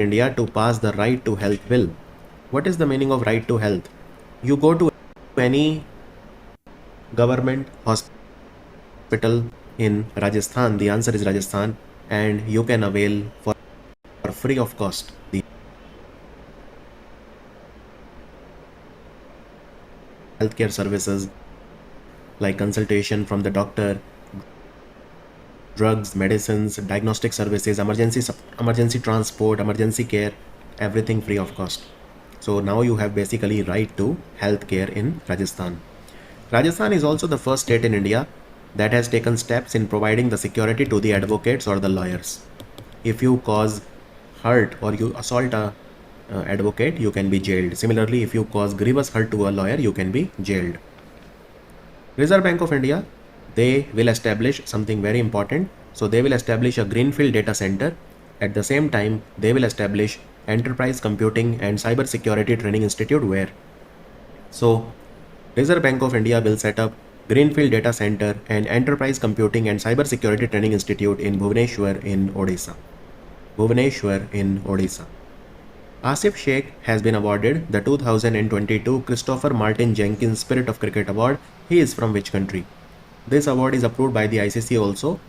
India to pass the Right to Health Bill. What is the meaning of right to health? You go to any government hospital in Rajasthan, the answer is Rajasthan, and you can avail for free of cost the healthcare services like consultation from the doctor, drugs, medicines, diagnostic services, emergency transport, emergency care, everything free of cost. So now you have basically right to healthcare in Rajasthan. Rajasthan is also the first state in India that has taken steps in providing the security to the advocates or the lawyers. If you cause hurt or you assault a advocate, you can be jailed. Similarly, if you cause grievous hurt to a lawyer, you can be jailed. Reserve Bank of India, they will establish something very important. So they will establish a greenfield data center. At the same time, they will establish enterprise computing and cyber security training institute where. So Reserve Bank of India will set up greenfield data center and enterprise computing and cyber security training institute in Bhubaneswar in Odisha. Bhubaneswar in Odisha. Asif Sheikh has been awarded the 2022 Christopher Martin Jenkins Spirit of Cricket Award. He is from which country? This award is approved by the ICC also,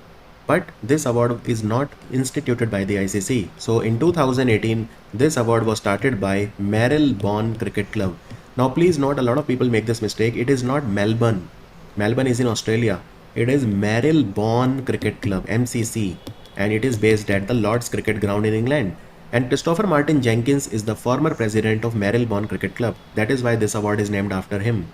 but this award is not instituted by the ICC. So in 2018, this award was started by Marylebone Cricket Club. Now please note, a lot of people make this mistake. It is not Melbourne. Melbourne is in Australia. It is Marylebone Cricket Club, MCC, and it is based at the Lord's Cricket Ground in England. And Christopher Martin Jenkins is the former president of Marylebone Cricket Club. That is why this award is named after him.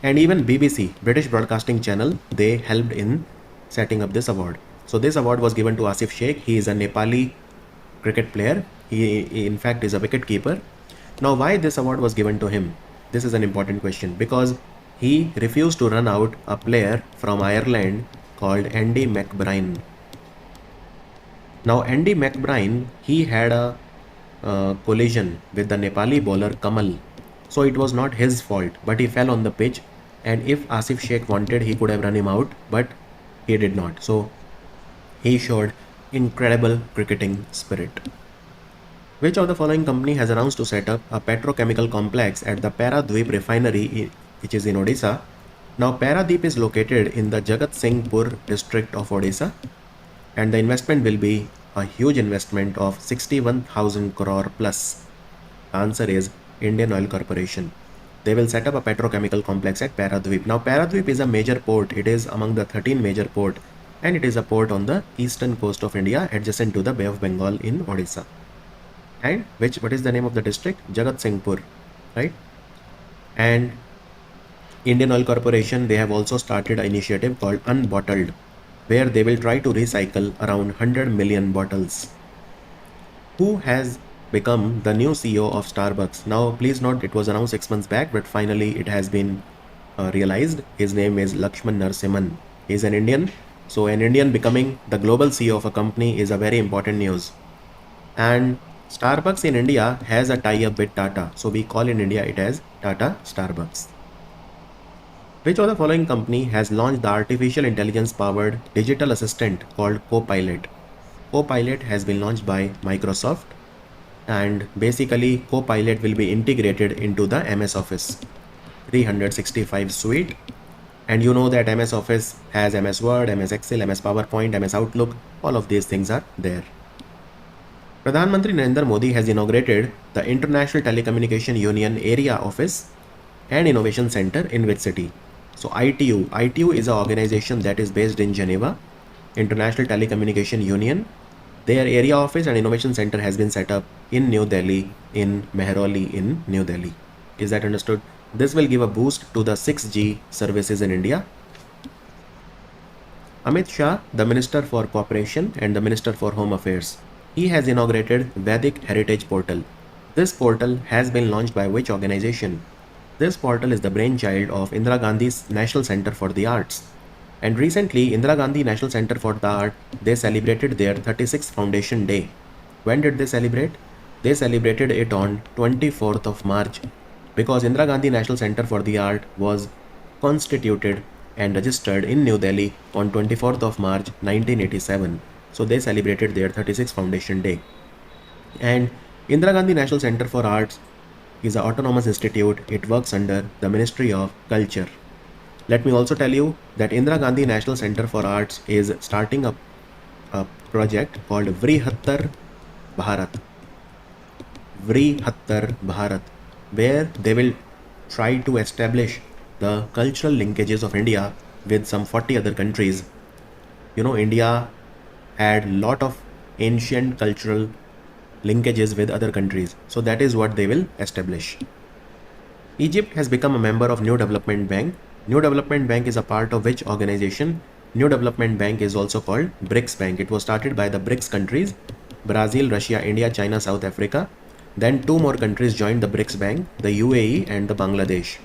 And even BBC, British Broadcasting Channel, they helped in setting up this award. So this award was given to Asif Sheikh. He is a Nepali cricket player. He in fact is a wicket keeper. Now why this award was given to him? This is an important question because he refused to run out a player from Ireland called Andy McBride. Now Andy McBride, he had a collision with the Nepali bowler Kamal. So it was not his fault, but he fell on the pitch, and if Asif Sheikh wanted, he could have run him out, but he did not. So he showed incredible cricketing spirit. Which of the following company has announced to set up a petrochemical complex at the Paradweep refinery, which is in Odisha? Now Paradweep is located in the Jagat Singhpur district of Odisha, and the investment will be a huge investment of 61,000 crore plus. The answer is Indian Oil Corporation. They will set up a petrochemical complex at Paradweep. Now Paradweep is a major port. It is among the 13 major port, and it is a port on the eastern coast of India adjacent to the Bay of Bengal in Odisha. And what is the name of the district? Jagat Singhpur, right? And Indian Oil Corporation, they have also started an initiative called Unbottled, where they will try to recycle around 100 million bottles. Who has become the new CEO of Starbucks? Now please note, it was announced 6 months back, but finally it has been realized. His name is Lakshman Narasimhan. He is an Indian. So an Indian becoming the global CEO of a company is a very important news. And Starbucks in India has a tie-up with Tata. So we call in India it as Tata Starbucks. Which of the following company has launched the artificial intelligence powered digital assistant called Copilot? Copilot has been launched by Microsoft, and basically Copilot will be integrated into the MS Office 365 suite. And you know that MS Office has MS Word, MS Excel, MS PowerPoint, MS Outlook. All of these things are there. Pradhan Mantri Narendra Modi has inaugurated the International Telecommunication Union Area Office and Innovation Center in which city? So ITU is an organization that is based in Geneva, International Telecommunication Union. Their area office and innovation center has been set up in New Delhi, in Mehrauli in New Delhi. Is that understood? This will give a boost to the 6G services in India. Amit Shah, the Minister for Cooperation and the Minister for Home Affairs, he has inaugurated Vedic Heritage Portal. This portal has been launched by which organization? This portal is the brainchild of Indira Gandhi's National Center for the Arts. And recently, Indira Gandhi National Center for the Art, they celebrated their 36th Foundation Day. When did they celebrate? They celebrated it on 24th of March because Indira Gandhi National Center for the Art was constituted and registered in New Delhi on 24th of March 1987. So they celebrated their 36th Foundation Day. And Indira Gandhi National Center for Arts is an autonomous institute. It works under the Ministry of Culture. Let me also tell you that Indira Gandhi National Center for Arts is starting a project called Vrihattar Bharat. Vrihattar Bharat, where they will try to establish the cultural linkages of India with some 40 other countries. India had lot of ancient cultural linkages with other countries. So that is what they will establish. Egypt has become a member of New Development Bank. New Development Bank is a part of which organization? New Development Bank is also called BRICS Bank. It was started by the BRICS countries, Brazil, Russia, India, China, South Africa. Then two more countries joined the BRICS Bank, the UAE and the Bangladesh.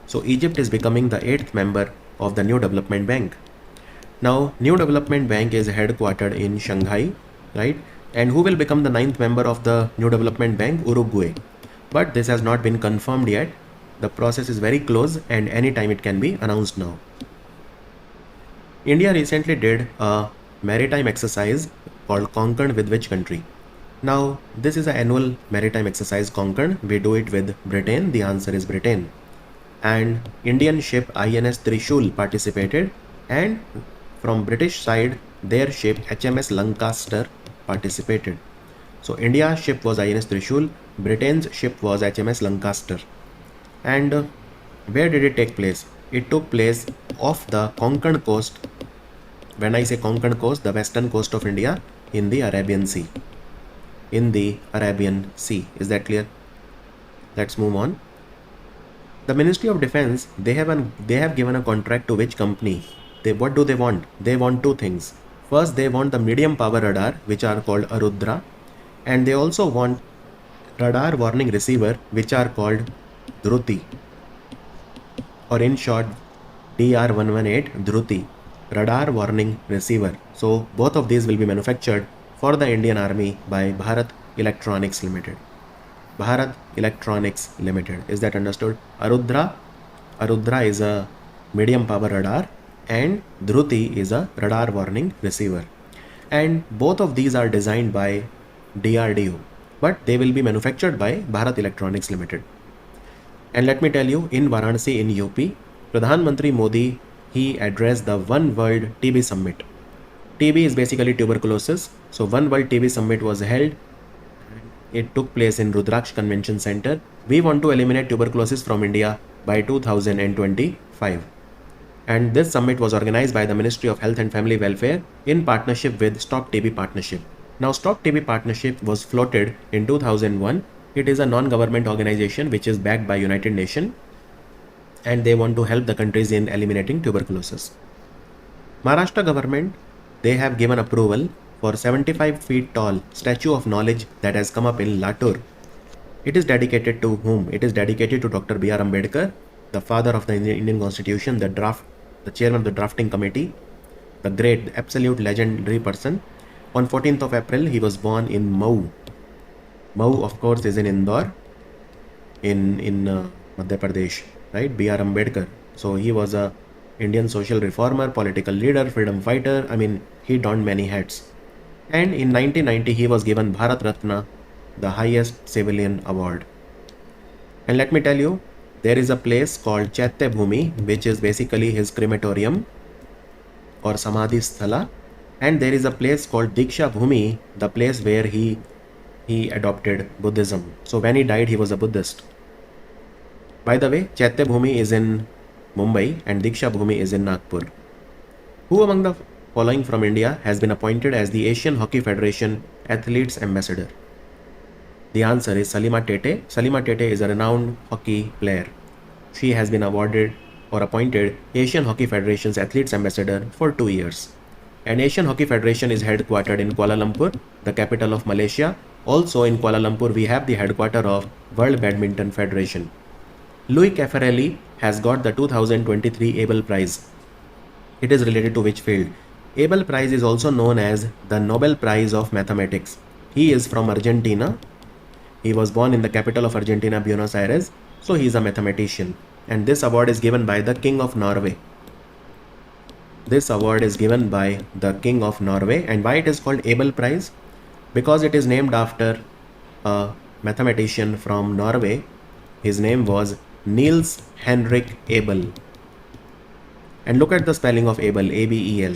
So Egypt is becoming the 8th member of the New Development Bank. Now, New Development Bank is headquartered in Shanghai, right? And who will become the 9th member of the New Development Bank? Uruguay. But this has not been confirmed yet. The process is very close and anytime it can be announced now. India recently did a maritime exercise called Konkan with which country? Now, this is an annual maritime exercise Konkan. We do it with Britain. The answer is Britain. And Indian ship INS Trishul participated, and from British side their ship HMS Lancaster participated. So India's ship was INS Trishul, Britain's ship was HMS Lancaster. And where did it take place? It took place off the Konkan coast. When I say Konkan coast, the western coast of India, in the Arabian Sea. In the Arabian Sea. Is that clear? Let's move on. The Ministry of Defense, they have given a contract to which company? What do they want? They want two things. First, they want the medium power radar, which are called Arudra, and they also want radar warning receiver, which are called Dhruti, or in short DR118 Dhruti, radar warning receiver. So both of these will be manufactured for the Indian Army by Bharat Electronics Limited. Bharat Electronics Limited. Is that understood? Arudra is a medium power radar and Dhruti is a radar warning receiver. And both of these are designed by DRDO, but they will be manufactured by Bharat Electronics Limited. And let me tell you, in Varanasi in UP, Pradhan Mantri Modi, he addressed the One World TB Summit. TB is basically tuberculosis. So One World TB Summit was held. It took place in Rudraksh Convention Center. We want to eliminate tuberculosis from India by 2025. And this summit was organized by the Ministry of Health and Family Welfare in partnership with Stop TB Partnership. Now, Stop TB Partnership was floated in 2001. It is a non-government organization which is backed by United Nations, and they want to help the countries in eliminating tuberculosis. Maharashtra government, they have given approval for 75 feet tall Statue of Knowledge that has come up in Latur. It is dedicated to whom? It is dedicated to Dr. B.R. Ambedkar, the father of the Indian Constitution, the chairman of the drafting committee, the great, the absolute legendary person. On 14th of April, he was born in Mau. Mau, of course, is in Indore, in Madhya Pradesh, right? B.R. Ambedkar. So he was a Indian social reformer, political leader, freedom fighter. I mean, he donned many hats. And in 1990, he was given Bharat Ratna, the highest civilian award. And let me tell you, there is a place called Chaitya Bhumi, which is basically his crematorium or Samadhi Sthala. And there is a place called Diksha Bhumi, the place where he adopted Buddhism. So when he died, he was a Buddhist. By the way, Chaitya Bhumi is in Mumbai and Diksha Bhumi is in Nagpur. Who among the following from India has been appointed as the Asian Hockey Federation Athletes Ambassador? The answer is Salima Tete. Salima Tete is a renowned hockey player. She has been awarded or appointed Asian Hockey Federation's Athletes Ambassador for 2 years. And Asian Hockey Federation is headquartered in Kuala Lumpur, the capital of Malaysia. Also in Kuala Lumpur, we have the headquarters of World Badminton Federation. Louis Caffarelli has got the 2023 Abel Prize. It is related to which field? Abel Prize is also known as the Nobel Prize of Mathematics. He is from Argentina. He was born in the capital of Argentina, Buenos Aires. So he is a mathematician. And this award is given by the King of Norway. This award is given by the King of Norway. And why it is called Abel Prize? Because it is named after a mathematician from Norway. His name was Niels Henrik Abel. And look at the spelling of Abel, A-B-E-L.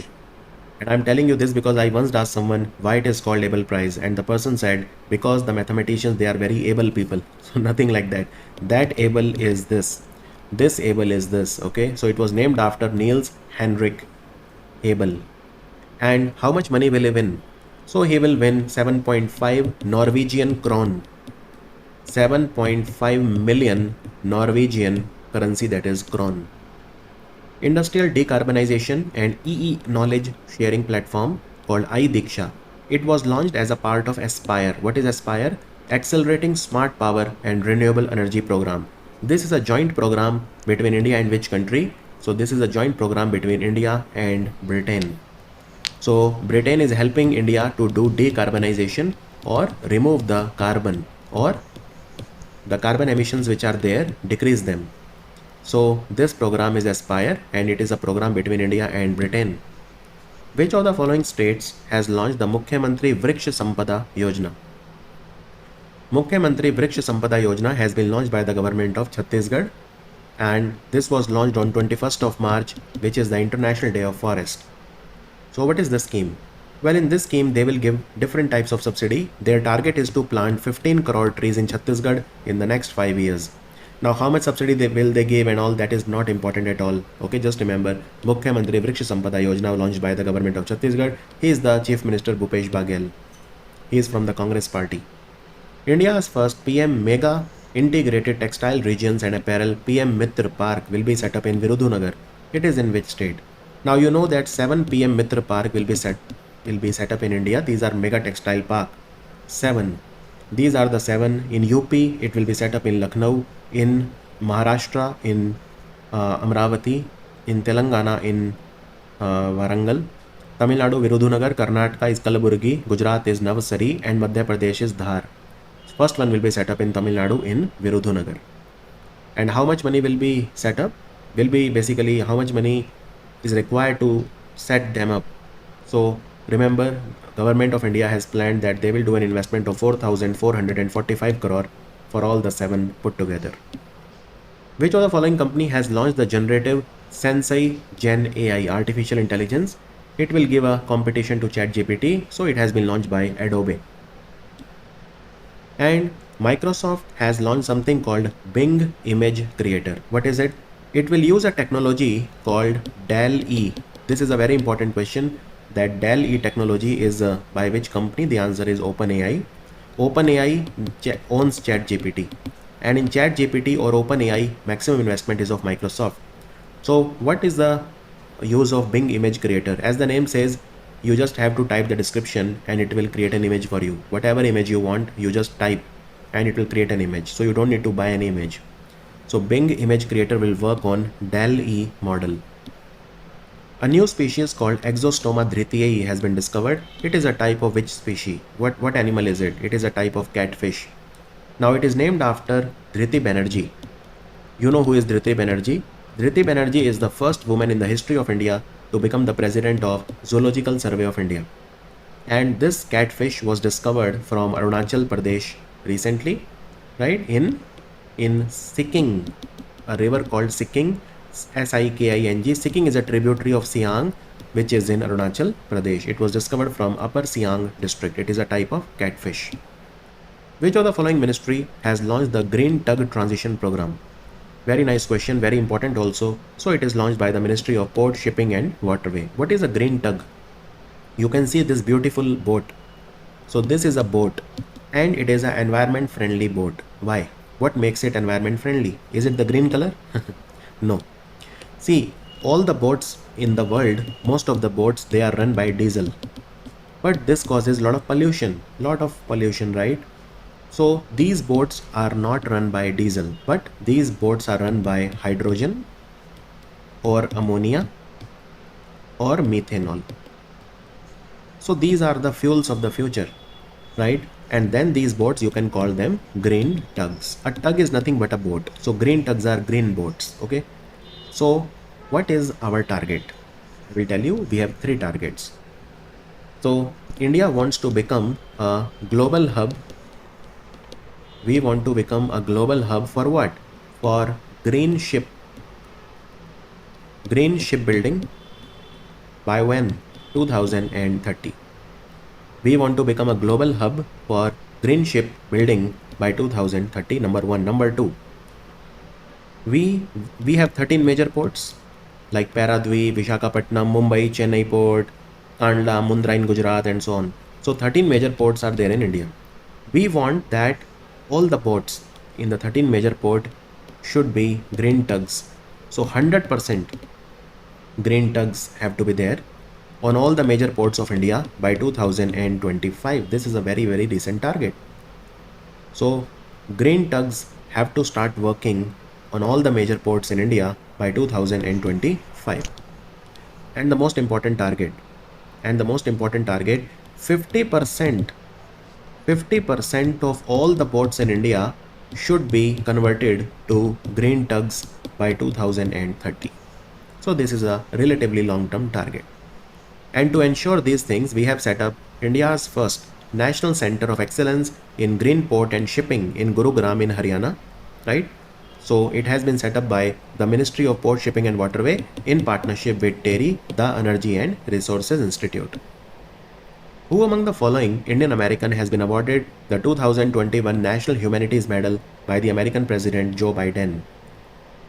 And I'm telling you this because I once asked someone why it is called Abel Prize, and the person said because the mathematicians, they are very able people. So nothing like that. That Abel is this. This Abel is this. Okay. So it was named after Niels Henrik Abel. And how much money will he win? So he will win 7.5 Norwegian kron. 7.5 million Norwegian currency, that is kron. Industrial decarbonization and EE knowledge sharing platform called iDiksha. It was launched as a part of Aspire. What is Aspire? Accelerating Smart Power and Renewable Energy Program. This is a joint program between India and which country? So this is a joint program between India and Britain. So Britain is helping India to do decarbonization or remove the carbon, or the carbon emissions which are there, decrease them. So this program is Aspire, and it is a program between India and Britain. Which of the following states has launched the Mukhyamantri Vriksha Sampada Yojana? Mukhyamantri Vriksha Sampada Yojana has been launched by the government of Chhattisgarh, and this was launched on 21st of March, which is the International Day of Forest. So what is this scheme? Well, in this scheme, they will give different types of subsidy. Their target is to plant 15 crore trees in Chhattisgarh in the next 5 years. Now, how much subsidy will they give and all, that is not important at all. Okay, just remember, Mukhyamantri Vriksha Sampada Yojana launched by the government of Chhattisgarh. He is the Chief Minister Bhupesh Baghel. He is from the Congress party. India's first PM Mega Integrated Textile Regions and Apparel PM Mitra Park will be set up in Virudhunagar. It is in which state? Now you know that 7 PM Mitra Park will be set up in India. These are mega textile park. 7. These are the 7. In UP, it will be set up in Lucknow, in Maharashtra, in Amravati, in Telangana, in Warangal, Tamil Nadu, Virudhunagar, Karnataka is Kalaburgi, Gujarat is Navsari, and Madhya Pradesh is Dhar. First one will be set up in Tamil Nadu in Virudhunagar. And how much money will be set up? Will be basically how much money is required to set them up. So remember, government of India has planned that they will do an investment of 4,445 crore for all the 7 put together. Which of the following company has launched the generative Sensei Gen AI artificial intelligence? It will give a competition to ChatGPT, so it has been launched by Adobe. And Microsoft has launched something called Bing Image Creator. What is it? It will use a technology called DALL-E. This is a very important question, that DALL-E technology is by which company? The answer is OpenAI. OpenAI owns ChatGPT, and in ChatGPT or OpenAI, maximum investment is of Microsoft. So what is the use of Bing Image Creator? As the name says, you just have to type the description and it will create an image for you. Whatever image you want, you just type and it will create an image. So you don't need to buy an image. So Bing Image Creator will work on DALL-E model. A new species called Exostoma dhritiae has been discovered. It is a type of which species? What animal is it? It is a type of catfish. Now it is named after Dhriti Banerjee. You know who is Dhriti Banerjee? Dhriti Banerjee is the first woman in the history of India to become the president of Zoological Survey of India. And this catfish was discovered from Arunachal Pradesh recently, right? In Sikking, a river called Sikking, Siking. Sikking is a tributary of Siang, which is in Arunachal Pradesh. It was discovered from Upper Siang district. It is a type of catfish. Which of the following ministry has launched the Green Tug Transition Program? Very nice question, very important also. So it is launched by the Ministry of Port, Shipping and Waterway. What is a green tug? You can see this beautiful boat. So this is a boat, and it is an environment friendly boat. Why? What makes it environment friendly? Is it the green color? No. See, all the boats in the world, most of the boats, they are run by diesel. But this causes a lot of pollution, right? So these boats are not run by diesel, but these boats are run by hydrogen or ammonia or methanol. So these are the fuels of the future, right? And then these boats, you can call them green tugs. A tug is nothing but a boat. So green tugs are green boats, okay? So what is our target? I will tell you, we have 3 targets. So India wants to become a global hub We want to become a global hub for what? For green shipbuilding by when? 2030. We want to become a global hub for green shipbuilding by 2030. Number one. Number two, we have 13 major ports like Paradweep, Visakhapatnam, Mumbai, Chennai port, Kandla, Mundra in Gujarat, and so on. So 13 major ports are there in India. We want that all the ports in the 13 major port should be green tugs. So 100% green tugs have to be there on all the major ports of India by 2025. This is a very, very decent target. So green tugs have to start working on all the major ports in India by 2025. And the most important target, 50% of all the ports in India should be converted to green tugs by 2030. So this is a relatively long-term target. And to ensure these things, we have set up India's first National Center of Excellence in Green Port and Shipping in Gurugram in Haryana, right? So it has been set up by the Ministry of Port, Shipping and Waterway in partnership with TERI, the Energy and Resources Institute. Who among the following Indian American has been awarded the 2021 National Humanities Medal by the American President Joe Biden?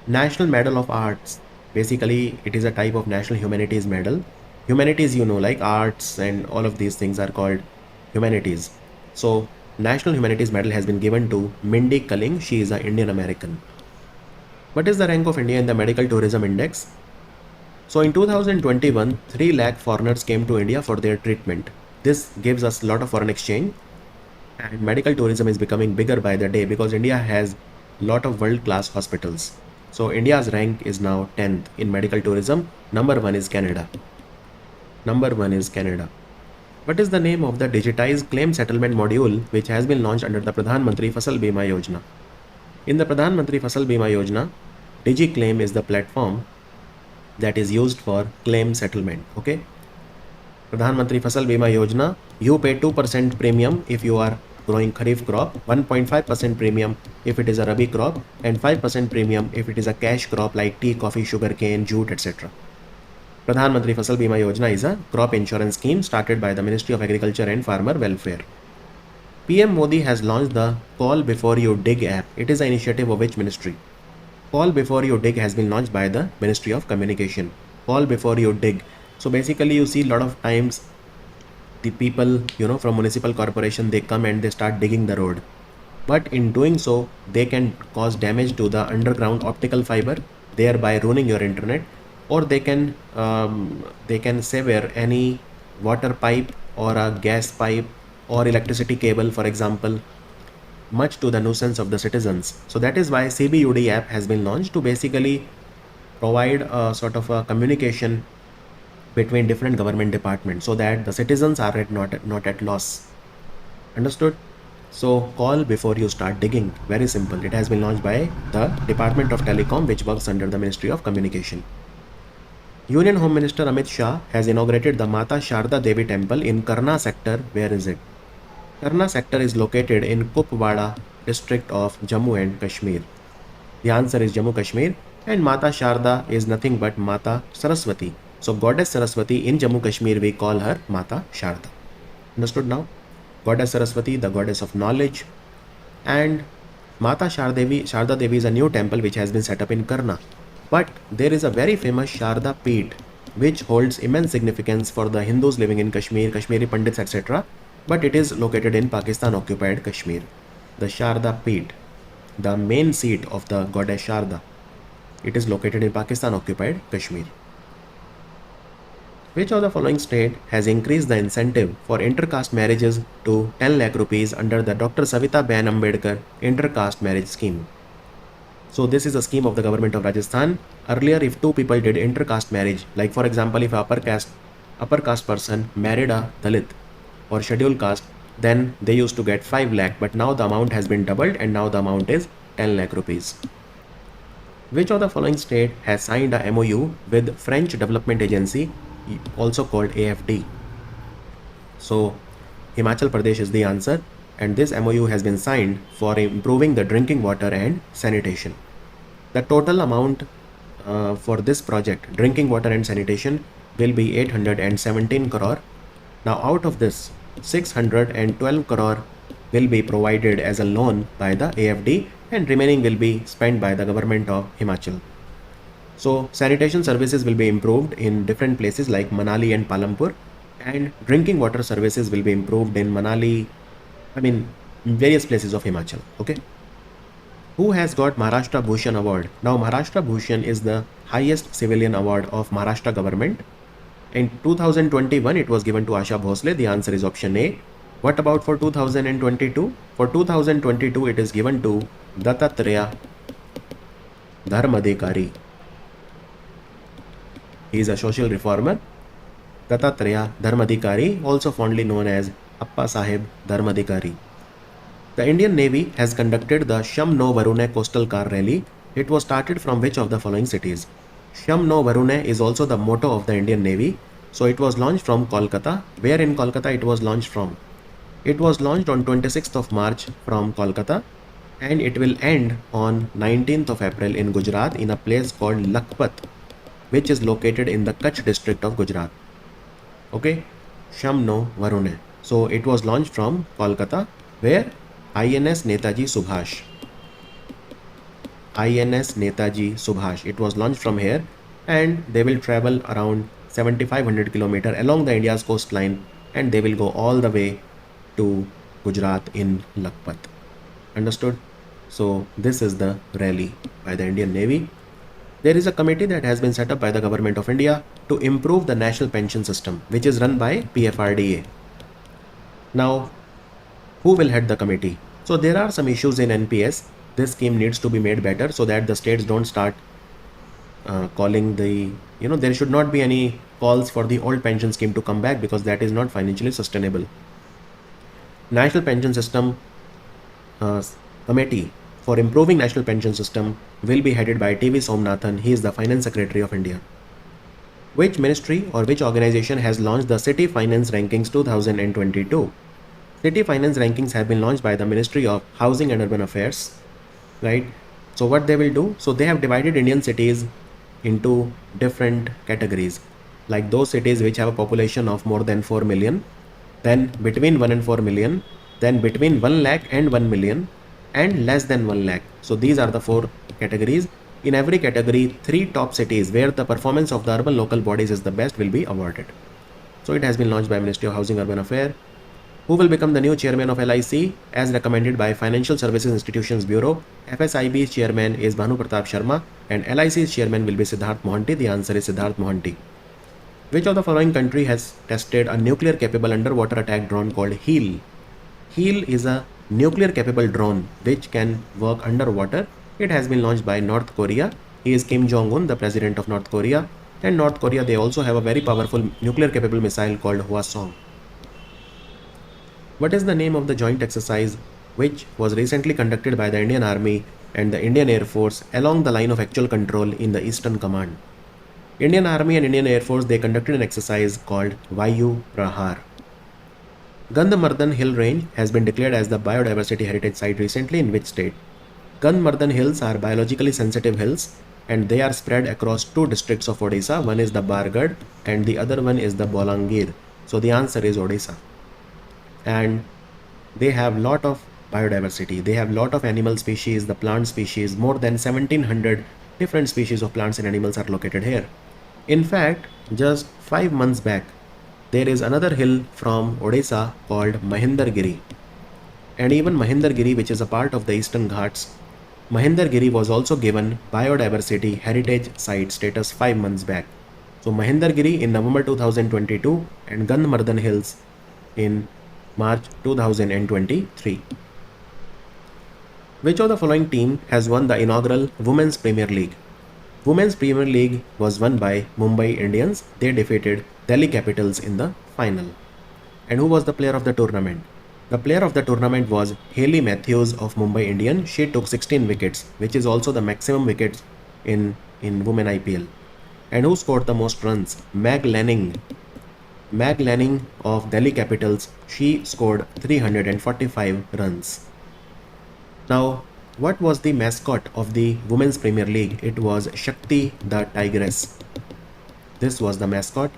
National Medal of Arts. Basically, it is a type of National Humanities Medal. Humanities, like arts and all of these things are called humanities. So, National Humanities Medal has been given to Mindy Kaling. She is an Indian American. What is the rank of India in the Medical Tourism Index? So, in 2021, 3 lakh foreigners came to India for their treatment. This gives us a lot of foreign exchange, and medical tourism is becoming bigger by the day because India has a lot of world-class hospitals. So India's rank is now 10th in medical tourism. Number 1 is Canada. What is the name of the digitized claim settlement module which has been launched under the Pradhan Mantri Fasal Bima Yojana? In the Pradhan Mantri Fasal Bima Yojana, DigiClaim is the platform that is used for claim settlement. Okay. Pradhan Mantri Fasal Bima Yojana, you pay 2% premium if you are growing Kharif crop, 1.5% premium if it is a Rabi crop, and 5% premium if it is a cash crop like tea, coffee, sugarcane, jute, etc. Pradhan Mantri Fasal Bima Yojana is a crop insurance scheme started by the Ministry of Agriculture and Farmer Welfare. PM Modi has launched the Call Before You Dig app. It is an initiative of which ministry? Call Before You Dig has been launched by the Ministry of Communication. Call Before You Dig. So basically you see a lot of times the people, from municipal corporation, they come and they start digging the road. But in doing so, they can cause damage to the underground optical fiber, thereby ruining your internet, or they can sever any water pipe or a gas pipe or electricity cable, for example, much to the nuisance of the citizens. So that is why CBUD app has been launched to basically provide a sort of a communication between different government departments so that the citizens are not at loss. Understood? So call before you start digging. Very simple. It has been launched by the Department of Telecom, which works under the Ministry of Communication. Union Home Minister Amit Shah has inaugurated the Mata Sharda Devi Temple in Karna sector. Where is it? Karna sector is located in Kupwara district of Jammu and Kashmir. The answer is Jammu Kashmir, and Mata Sharda is nothing but Mata Saraswati. So Goddess Saraswati in Jammu Kashmir, we call her Mata Sharda. Understood now? Goddess Saraswati, the goddess of knowledge. And Mata Sharda Devi is a new temple which has been set up in Karna. But there is a very famous Sharda Peeth which holds immense significance for the Hindus living in Kashmir, Kashmiri Pandits, etc. But it is located in Pakistan occupied Kashmir. The Sharda Peeth, the main seat of the goddess Sharda, it is located in Pakistan occupied Kashmir. Which of the following state has increased the incentive for intercaste marriages to 10 lakh rupees under the Dr. Savita Ben Ambedkar intercaste marriage scheme? So this is a scheme of the government of Rajasthan. Earlier, if two people did intercaste marriage, like for example, if upper caste person married a Dalit or scheduled caste, then they used to get 5 lakh, but now the amount has been doubled and now the amount is 10 lakh rupees. Which of the following state has signed a MOU with French Development Agency, also called AFD? So Himachal Pradesh is the answer. and this MOU has been signed for improving the drinking water and sanitation. The total amount for this project, drinking water and sanitation, will be 817 crore. Now out of this, 612 crore will be provided as a loan by the AFD and remaining will be spent by the government of Himachal. So sanitation services will be improved in different places like Manali and Palampur, and drinking water services will be improved in Manali, various places of Himachal. Okay. Who has got Maharashtra Bhushan Award? Now Maharashtra Bhushan is the highest civilian award of Maharashtra government. In 2021 it was given to Asha Bhosle. The answer is option A. What about for 2022? For 2022 it is given to Dattatreya Dharmadhikari. He is a social reformer. Dattatreya Dharmadhikari, also fondly known as Appa Sahib Dharmadhikari. The Indian Navy has conducted the Sham No Varune coastal car rally. It was started from which of the following cities? Sham No Varune is also the motto of the Indian Navy. So it was launched from Kolkata. Where in Kolkata it was launched from? It was launched on 26th of March from Kolkata, and it will end on 19th of April in Gujarat in a place called Lakhpat, which is located in the Kutch district of Gujarat. Okay, Sham No Varune. So it was launched from Kolkata, where INS Netaji Subhash. INS Netaji Subhash. It was launched from here, and they will travel around 7,500 km along the India's coastline, and they will go all the way to Gujarat in Lakhpat. Understood? So this is the rally by the Indian Navy. There is a committee that has been set up by the government of India to improve the national pension system, which is run by PFRDA. Now, who will head the committee? So there are some issues in NPS. This scheme needs to be made better so that the states don't start calling there should not be any calls for the old pension scheme to come back, because that is not financially sustainable. National Pension System Committee for improving national pension system will be headed by TV Somnathan. He is the Finance Secretary of India. Which ministry or which organization has launched the City Finance Rankings 2022? City Finance Rankings have been launched by the Ministry of Housing and Urban Affairs, right? So what they will do? So they have divided Indian cities into different categories, like those cities which have a population of more than 4 million, then between 1 and 4 million, then between 1 lakh and 1 million, and less than 1 lakh. So these are the 4 categories. In every category, 3 top cities where the performance of the urban local bodies is the best will be awarded. So it has been launched by Ministry of Housing Urban Affairs. Who will become the new chairman of LIC as recommended by Financial Services Institutions Bureau? FSIB's chairman is Bhanu Pratap Sharma and LIC's chairman will be Siddharth Mohanty. The answer is Siddharth Mohanty. Which of the following country has tested a nuclear capable underwater attack drone called HEAL? HEAL is a nuclear capable drone which can work underwater. It has been launched by North Korea. He is Kim Jong-un, the president of North Korea. And North Korea, they also have a very powerful nuclear capable missile called Hwasong. What is the name of the joint exercise which was recently conducted by the Indian Army and the Indian Air Force along the line of actual control in the Eastern Command? Indian Army and Indian Air Force, they conducted an exercise called Vayu Prahar. Gandhamardhan Hill Range has been declared as the Biodiversity Heritage Site recently in which state? Gandhamardhan Hills are biologically sensitive hills and they are spread across 2 districts of Odisha. One is the Bargarh and the other one is the Bolangir. So the answer is Odisha. And they have lot of biodiversity. They have lot of animal species, the plant species, more than 1700 different species of plants and animals are located here. In fact, just 5 months back, there is another hill from Odisha called Mahendragiri. And even Mahendragiri, which is a part of the Eastern Ghats, Mahendragiri was also given Biodiversity Heritage Site status 5 months back. So Mahendragiri in November 2022 and Gandhamardhan Hills in March 2023. Which of the following team has won the inaugural Women's Premier League? Women's Premier League was won by Mumbai Indians. They defeated Delhi Capitals in the final. And who was the player of the tournament? The player of the tournament was Hayley Matthews of Mumbai Indians. She took 16 wickets, which is also the maximum wickets in Women IPL. And who scored the most runs? Meg Lanning. Meg Lanning of Delhi Capitals, she scored 345 runs. Now, what was the mascot of the Women's Premier League? It was Shakti the Tigress. This was the mascot,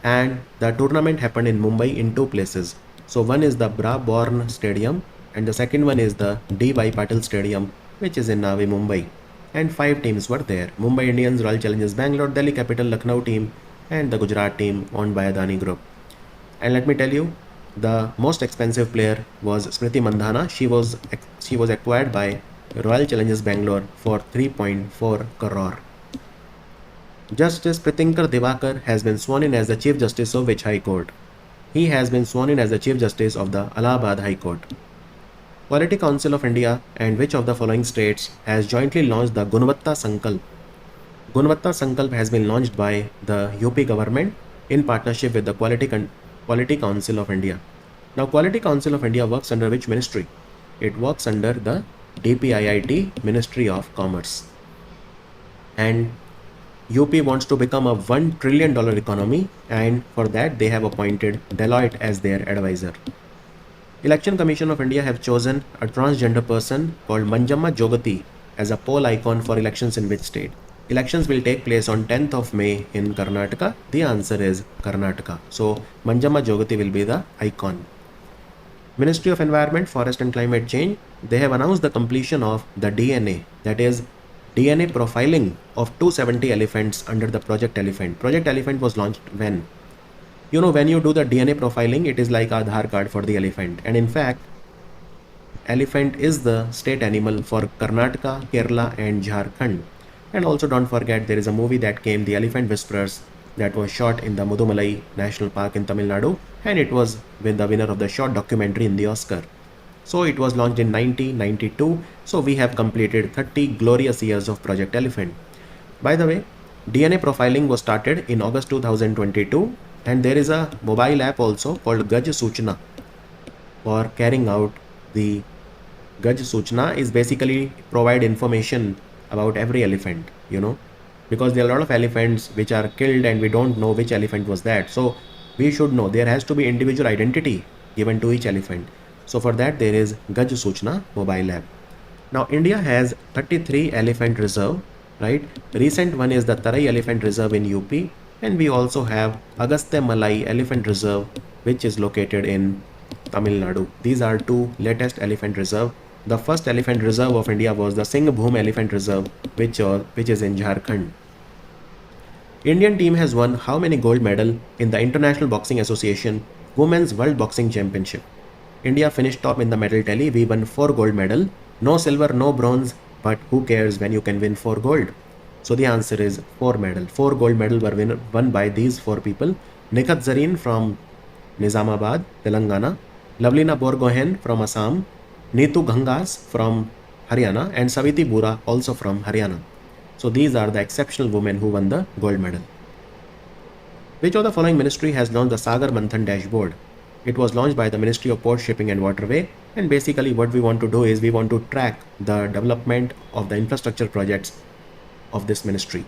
and the tournament happened in Mumbai in two places. So one is the Brabourne Stadium and the second one is the D.Y. Patil Stadium, which is in Navi Mumbai. And five teams were there: Mumbai Indians, Royal Challengers Bangalore, Delhi Capital, Lucknow team, and the Gujarat team owned by Adani Group. And let me tell you, the most expensive player was Smriti Mandhana. She was acquired by Royal Challengers Bangalore for 3.4 crore. Justice Pritinkar Divakar has been sworn in as the Chief Justice of which High Court? He has been sworn in as the Chief Justice of the Allahabad High Court. Quality Council of India and which of the following states has jointly launched the Gunavatta Sankalp? Gunavatta Sankalp has been launched by the UP government in partnership with the Quality Council of India. Now, Quality Council of India works under which ministry? It works under the DPIIT, Ministry of Commerce. And UP wants to become a $1 trillion economy, and for that they have appointed Deloitte as their advisor. Election Commission of India have chosen a transgender person called Manjamma Jogati as a poll icon for elections in which state? Elections will take place on 10th of May in Karnataka. The answer is Karnataka. So Manjamma Jogati will be the icon. Ministry of Environment, Forest and Climate Change, they have announced the completion of the DNA, that is DNA profiling of 270 elephants under the Project Elephant. Project Elephant was launched when? You know, when you do the DNA profiling, it is like Aadhaar card for the elephant. And in fact, elephant is the state animal for Karnataka, Kerala and Jharkhand. And also don't forget, there is a movie that came, The Elephant Whisperers, that was shot in the Mudumalai National Park in Tamil Nadu, and it was with the winner of the short documentary in the Oscar. So it was launched in 1992. So we have completed 30 glorious years of Project Elephant. By the way, DNA profiling was started in August 2022, and there is a mobile app also called Gaj Suchna for carrying out the Gaj Suchna is basically provide information about every elephant, you know, because there are a lot of elephants which are killed and we don't know which elephant was that. So we should know there has to be individual identity given to each elephant. So for that there is Gaj Suchna mobile app. Now India has 33 elephant reserve, right? Recent one is the Tarai Elephant Reserve in UP, and we also have Agastya Malai Elephant Reserve, which is located in Tamil Nadu. These are two latest elephant reserve. The first elephant reserve of India was the Singhbhum Elephant Reserve, which is in Jharkhand. Indian team has won how many gold medal in the International Boxing Association Women's World Boxing Championship? India finished top in the medal tally. We won 4 gold medal. No silver, no bronze, but who cares when you can win 4 gold? So the answer is 4 medal. 4 gold medal were won by these 4 people. Nikhat Zareen from Nizamabad, Telangana, Lavlina Borgohain from Assam, Neetu Ghangas from Haryana, and Saviti Bura also from Haryana. So these are the exceptional women who won the gold medal. Which of the following ministry has launched the Sagar Manthan dashboard? It was launched by the Ministry of Port, Shipping and Waterway, and basically what we want to do is we want to track the development of the infrastructure projects of this ministry.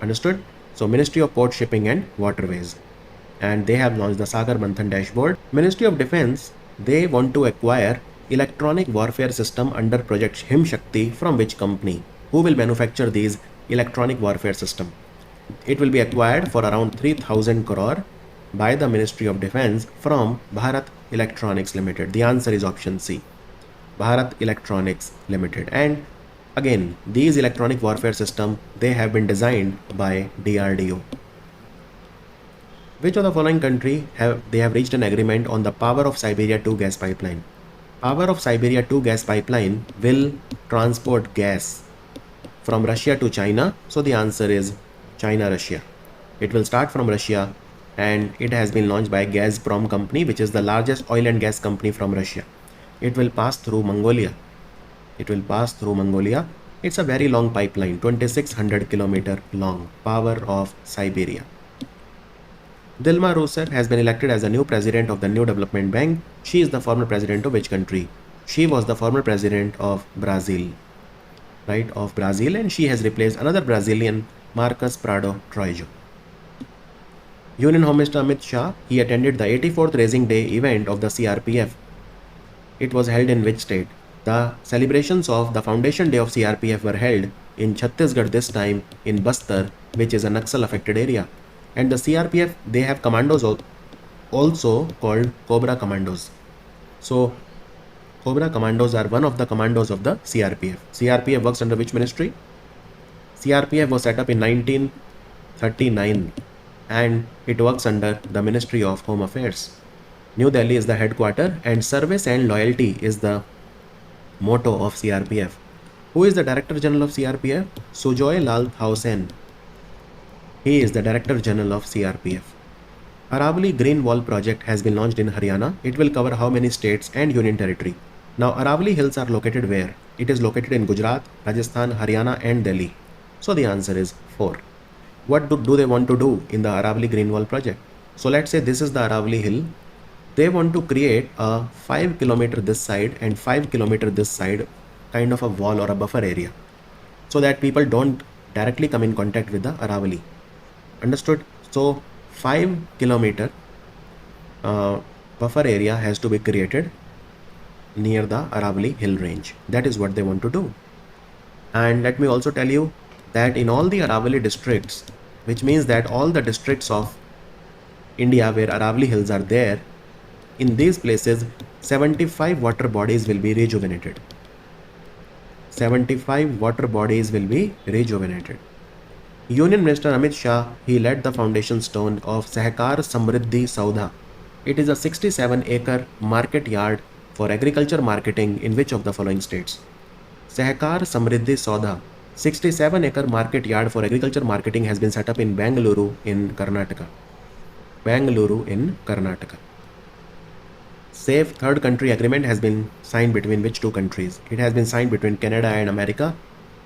Understood? So Ministry of Port, Shipping and Waterways, and they have launched the Sagar Manthan dashboard. Ministry of Defense, they want to acquire electronic warfare system under Project Him Shakti from which company? Who will manufacture these electronic warfare system? It will be acquired for around 3000 crore by the Ministry of Defense from Bharat Electronics Limited. The answer is option C, Bharat Electronics Limited. And again, these electronic warfare system, they have been designed by DRDO. Which of the following country have reached an agreement on the Power of Siberia 2 gas pipeline? Power of Siberia 2 gas pipeline will transport gas from Russia to China. So the answer is China, Russia. It will start from Russia, and it has been launched by Gazprom company, which is the largest oil and gas company from Russia. It will pass through Mongolia. It's a very long pipeline, 2600 kilometer long. Power of Siberia. Dilma Rousseff has been elected as the new president of the New Development Bank. She is the former president of which country? She was the former president of Brazil, right? Of Brazil, and she has replaced another Brazilian, Marcos Prado Troijo. Union Home Minister Amit Shah, he attended the 84th Raising Day event of the CRPF. It was held in which state? The celebrations of the foundation day of CRPF were held in Chhattisgarh, this time in Bastar, which is a Naxal affected area. And the CRPF, they have commandos also called Cobra Commandos. So Cobra Commandos are one of the commandos of the CRPF. CRPF works under which ministry? CRPF was set up in 1939 and it works under the Ministry of Home Affairs. New Delhi is the headquarter and service and loyalty is the motto of CRPF. Who is the Director General of CRPF? Sujoy Lal Thausen. He is the Director General of CRPF. Aravali Green Wall project has been launched in Haryana. It will cover how many states and union territory? Now Aravali Hills are located where? It is located in Gujarat, Rajasthan, Haryana and Delhi. So the answer is 4. What do they want to do in the Aravali Green Wall project? So let's say this is the Aravali Hill. They want to create a 5 kilometer this side and 5 kilometer this side kind of a wall or a buffer area so that people don't directly come in contact with the Aravali. Understood? So 5 kilometer buffer area has to be created near the Aravali hill range. That is what they want to do. And let me also tell you that in all the Aravali districts, which means that all the districts of India where Aravali hills are there, in these places 75 water bodies will be rejuvenated. 75 water bodies will be rejuvenated. Union Minister Amit Shah, he led the foundation stone of Sahkar Samriddhi Saudha. It is a 67-acre market yard for agriculture marketing in which of the following states? Sahkar Samriddhi Saudha, 67-acre market yard for agriculture marketing has been set up in Bengaluru in Karnataka. Bengaluru in Karnataka. Safe third country agreement has been signed between which two countries? It has been signed between Canada and America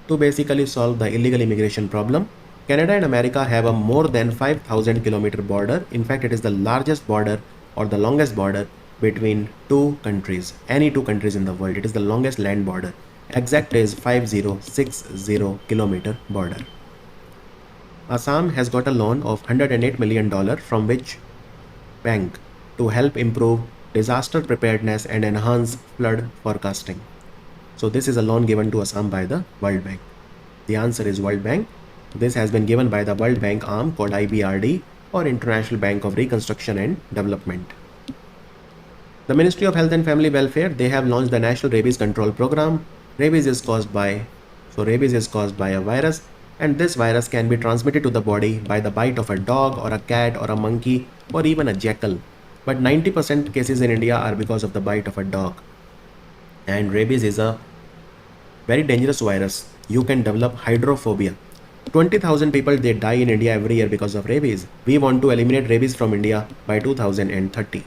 to basically solve the illegal immigration problem. Canada and America have a more than 5,000 kilometer border. In fact, it is the largest border or the longest border between two countries, any two countries in the world. It is the longest land border. Exact is 5060 kilometer border. Assam has got a loan of $108 million from which bank to help improve disaster preparedness and enhance flood forecasting. So this is a loan given to Assam by the World Bank. The answer is World Bank. This has been given by the World Bank arm called IBRD or International Bank of Reconstruction and Development. The Ministry of Health and Family Welfare, they have launched the National Rabies Control Program. Rabies is caused by a virus, and this virus can be transmitted to the body by the bite of a dog or a cat or a monkey or even a jackal. But 90% cases in India are because of the bite of a dog. And rabies is a very dangerous virus. You can develop hydrophobia. 20,000 people they die in India every year because of rabies. We want to eliminate rabies from India by 2030.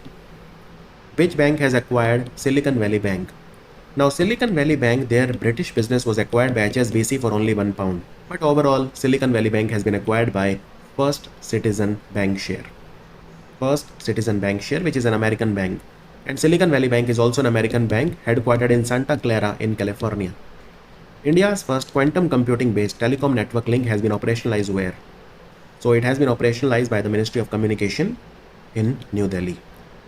Which bank has acquired Silicon Valley Bank? Now Silicon Valley Bank, their British business was acquired by HSBC for only £1. But overall, Silicon Valley Bank has been acquired by First Citizen Bankshare. First Citizen Bankshare, which is an American bank. And Silicon Valley Bank is also an American bank headquartered in Santa Clara in California. India's first quantum computing based telecom network link has been operationalized where? So it has been operationalized by the Ministry of Communication in New Delhi.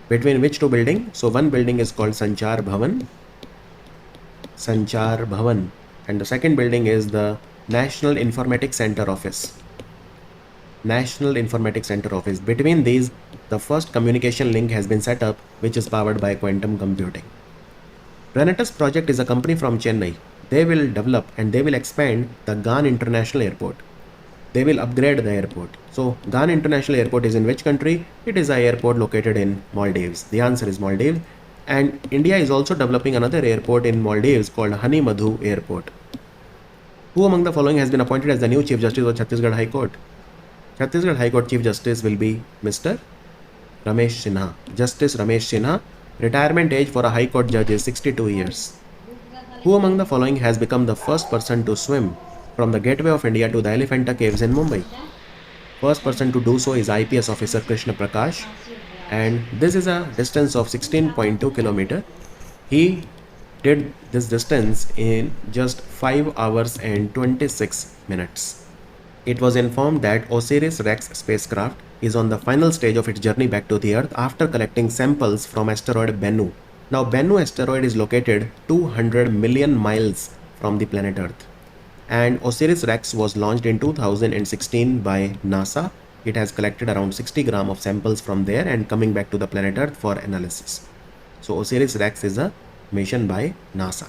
Between which two buildings? So one building is called Sanchar Bhavan, and the second building is the National Informatics Center Office. National Informatics Center Office. Between these, the first communication link has been set up, which is powered by quantum computing. Renatus Project is a company from Chennai. They will develop and they will expand the Gan International Airport. They will upgrade the airport. So Gan International Airport is in which country? It is an airport located in Maldives. The answer is Maldives. And India is also developing another airport in Maldives called Hani Madhu Airport. Who among the following has been appointed as the new Chief Justice of Chhattisgarh High Court? Chhattisgarh High Court Chief Justice will be Mr. Ramesh Sinha. Justice Ramesh Sinha. Retirement age for a High Court judge is 62 years. Who among the following has become the first person to swim from the Gateway of India to the Elephanta Caves in Mumbai? First person to do so is IPS officer Krishna Prakash, and this is a distance of 16.2 km. He did this distance in just 5 hours and 26 minutes. It was informed that Osiris-Rex spacecraft is on the final stage of its journey back to the Earth after collecting samples from asteroid Bennu. Now, Bennu asteroid is located 200 million miles from the planet Earth. And OSIRIS-REx was launched in 2016 by NASA. It has collected around 60 grams of samples from there and coming back to the planet Earth for analysis. So OSIRIS-REx is a mission by NASA,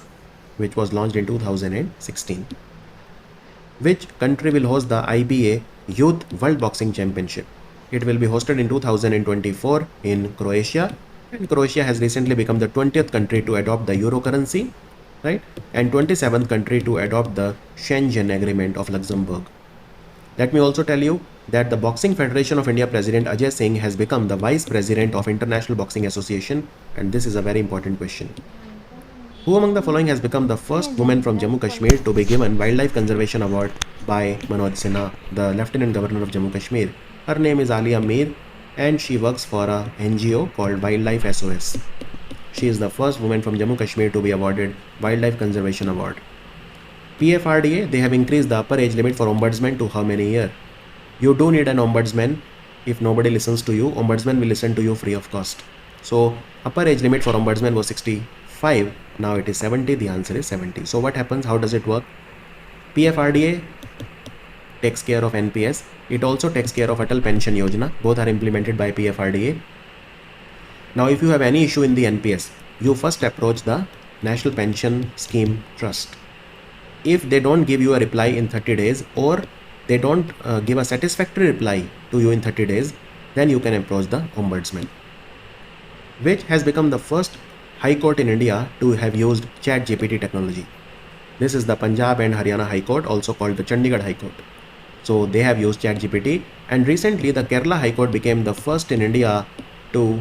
which was launched in 2016. Which country will host the IBA Youth World Boxing Championship? It will be hosted in 2024 in Croatia, and Croatia has recently become the 20th country to adopt the euro currency, right? And 27th country to adopt the Schengen Agreement of Luxembourg. Let me also tell you that the Boxing Federation of India President Ajay Singh has become the Vice President of International Boxing Association, and this is a very important question. Who among the following has become the first woman from Jammu Kashmir to be given Wildlife Conservation Award by Manoj Sinha, the Lieutenant Governor of Jammu Kashmir? Her name is Alia Mir and she works for a NGO called Wildlife SOS. She is the first woman from Jammu Kashmir to be awarded Wildlife Conservation Award. PFRDA, they have increased the upper age limit for ombudsman to how many years? You do need an ombudsman. If nobody listens to you, ombudsman will listen to you free of cost. So upper age limit for ombudsman was 65. Now it is 70. The answer is 70. So what happens? How does it work? PFRDA takes care of NPS. It also takes care of Atal Pension Yojana. Both are implemented by PFRDA. Now if you have any issue in the NPS, you first approach the National Pension Scheme Trust. If they don't give you a reply in 30 days or they don't give a satisfactory reply to you in 30 days, then you can approach the ombudsman. Which has become the first High Court in India to have used ChatGPT technology? This is the Punjab and Haryana High Court, also called the Chandigarh High Court. So they have used ChatGPT, and recently the Kerala High Court became the first in India to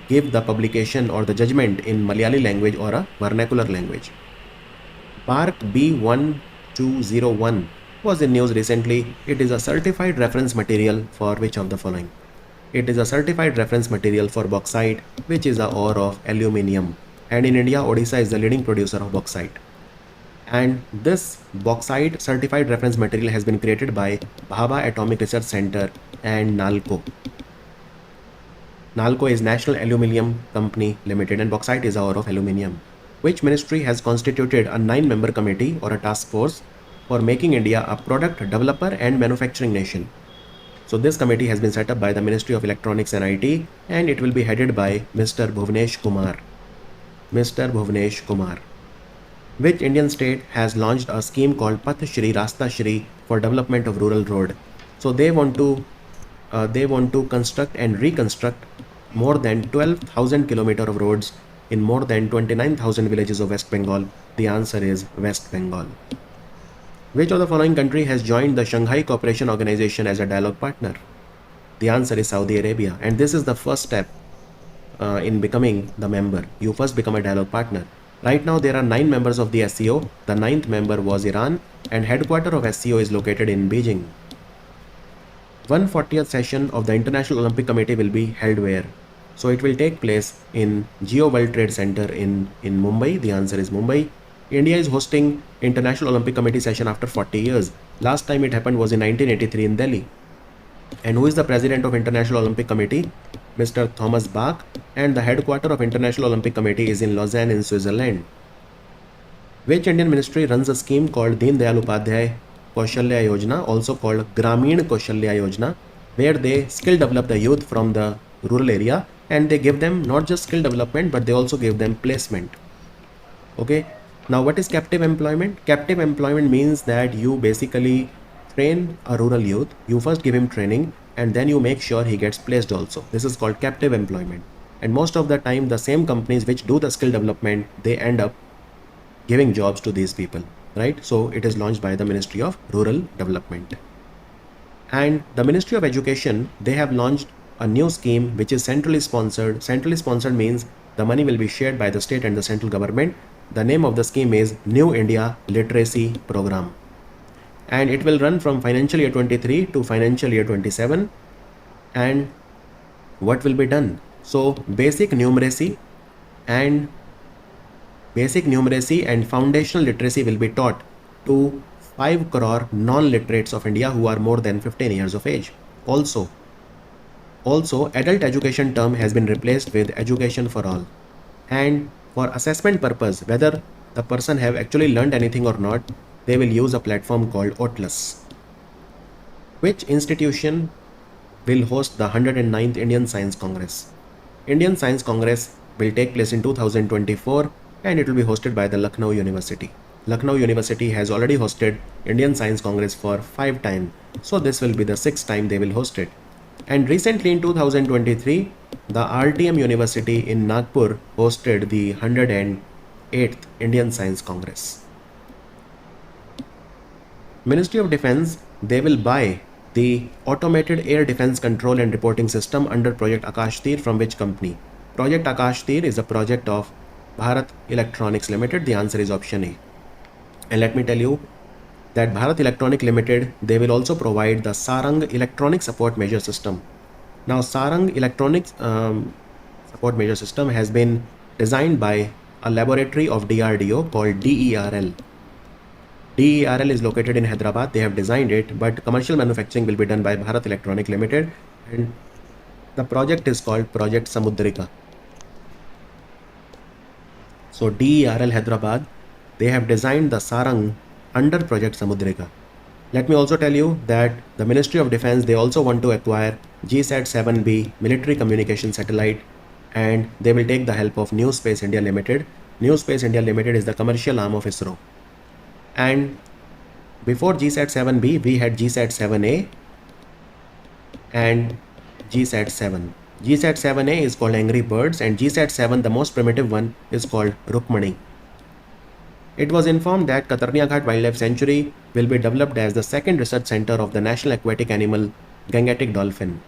give the publication or the judgment in Malayali language or a vernacular language. Park B1201 was in news recently. It is a certified reference material for which of the following? It is a certified reference material for bauxite, which is a ore of aluminium. And in India, Odisha is the leading producer of bauxite. And this bauxite certified reference material has been created by Bhabha Atomic Research Center and NALCO. NALCO is National Aluminium Company Limited, and bauxite is a ore of aluminium. Which ministry has constituted a 9-member committee or a task force for making India a product developer and manufacturing nation? So this committee has been set up by the Ministry of Electronics and IT, and it will be headed by Mr. Bhuvnesh Kumar. Mr. Bhuvnesh Kumar. Which Indian state has launched a scheme called Path Shri Rasta Shri for development of rural road? So they want to construct and reconstruct more than 12,000 kilometers of roads in more than 29,000 villages of West Bengal. The answer is West Bengal. Which of the following country has joined the Shanghai Cooperation Organization as a dialogue partner? The answer is Saudi Arabia, and this is the first step in becoming the member. You first become a dialogue partner. Right now there are 9 members of the SCO. The 9th member was Iran, and headquarters of SCO is located in Beijing. 140th session of the International Olympic Committee will be held where? So it will take place in Geo World Trade Center in Mumbai. The answer is Mumbai. India is hosting International Olympic Committee session after 40 years. Last time it happened was in 1983 in Delhi. And who is the president of International Olympic Committee? Mr. Thomas Bach, and the headquarters of International Olympic Committee is in Lausanne in Switzerland. Which Indian ministry runs a scheme called Deen Dayal Upadhyay Kaushalya Yojana, also called Grameen Kaushalya Yojana, where they skill develop the youth from the rural area, and they give them not just skill development but they also give them placement. Okay, now what is captive employment? Captive employment means that you basically train a rural youth, you first give him training and then you make sure he gets placed also. This is called captive employment, and most of the time the same companies which do the skill development, they end up giving jobs to these people, right? So it is launched by the Ministry of Rural Development. And the Ministry of Education, they have launched a new scheme which is centrally sponsored. Centrally sponsored means the money will be shared by the state and the central government. The name of the scheme is New India Literacy Program, and it will run from financial year 23 to financial year 27. And what will be done? So basic numeracy and foundational literacy will be taught to 5 crore non-literates of India who are more than 15 years of age. Also, Also, adult education term has been replaced with education for all. And for assessment purpose, whether the person have actually learned anything or not, they will use a platform called Otlus. Which institution will host the 109th Indian Science Congress? Indian Science Congress will take place in 2024 and it will be hosted by the Lucknow University. Lucknow University has already hosted Indian Science Congress for 5 times, so this will be the 6th time they will host it. And recently in 2023, the RTM University in Nagpur hosted the 108th Indian Science Congress. Ministry of Defense, they will buy the automated air defense control and reporting system under Project Akash Tir from which company? Project Akash Tir is a project of Bharat Electronics Limited. The answer is option A. And let me tell you that Bharat Electronic Limited, they will also provide the Sarang Electronic Support Measure System. Now, Sarang Electronic Support Measure System has been designed by a laboratory of DRDO called DERL. DERL is located in Hyderabad. They have designed it, but commercial manufacturing will be done by Bharat Electronic Limited, and the project is called Project Samudrika. So DERL Hyderabad, they have designed the Sarang under Project Samudrika. Let me also tell you that the Ministry of Defense, they also want to acquire GSAT-7B military communication satellite, and they will take the help of New Space India Limited. New Space India Limited is the commercial arm of ISRO. And before GSAT-7B, we had GSAT-7A and GSAT-7. GSAT-7A is called Angry Birds, and GSAT-7, the most primitive one, is called Rukmani. It was informed that Katarnia Ghat Wildlife Sanctuary will be developed as the second research center of the national aquatic animal Gangetic dolphin.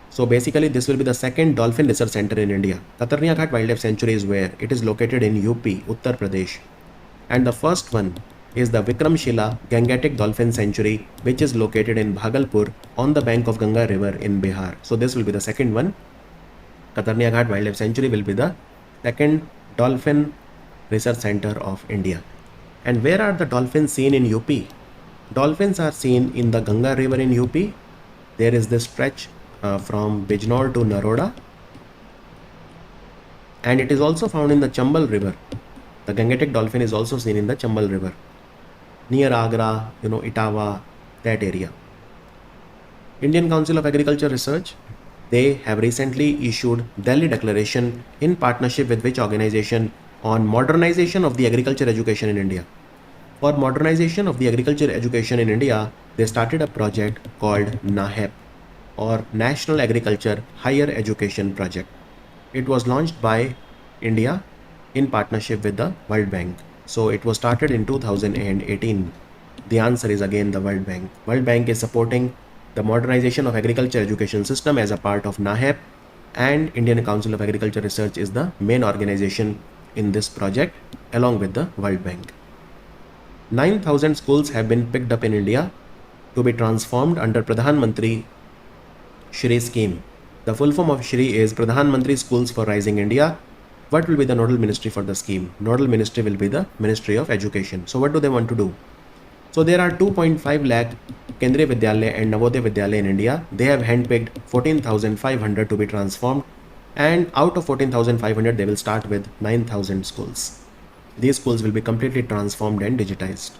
So basically this will be the second dolphin research center in India. Katarnia Ghat Wildlife Sanctuary is where? It is located in UP, Uttar Pradesh. And the first one is the Vikramshila Gangetic Dolphin Sanctuary, which is located in Bhagalpur on the bank of Ganga River in Bihar. So this will be the second one. Katarnia Ghat Wildlife Sanctuary will be the second dolphin research center of India. And where are the dolphins seen in UP? Dolphins are seen in the Ganga River in UP. There is this stretch from Bijnor to Naroda, and it is also found in the Chambal River. The Gangetic dolphin is also seen in the Chambal River, near Agra, Etawah, that area. Indian Council of Agriculture Research, they have recently issued Delhi Declaration in partnership with which organization on modernization of the agriculture education in India. For modernization of the agriculture education in India, they started a project called NAHEP, or National Agriculture Higher Education Project. It was launched by India in partnership with the World Bank. So it was started in 2018. The answer is again the World Bank. World Bank is supporting the modernization of agriculture education system as a part of NAHEP, and Indian Council of Agriculture Research is the main organization in this project along with the World Bank. 9,000 schools have been picked up in India to be transformed under Pradhan Mantri Shri scheme. The full form of Shri is Pradhan Mantri Schools for Rising India. What will be the nodal ministry for the scheme? Nodal ministry will be the Ministry of Education. So what do they want to do? So there are 2.5 lakh Kendriya Vidyalaya and Navodaya Vidyalaya in India. They have handpicked 14,500 to be transformed, and out of 14,500 they will start with 9,000 schools. These schools will be completely transformed and digitized.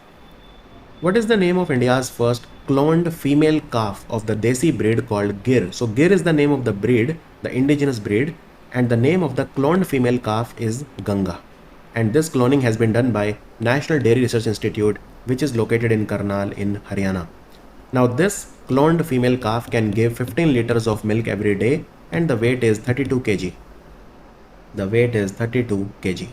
What is the name of India's first cloned female calf of the Desi breed called Gir? So Gir is the name of the breed, the indigenous breed, and the name of the cloned female calf is Ganga. And this cloning has been done by National Dairy Research Institute, which is located in Karnal in Haryana. Now this cloned female calf can give 15 liters of milk every day, and the weight is 32 kg. The weight is 32 kg.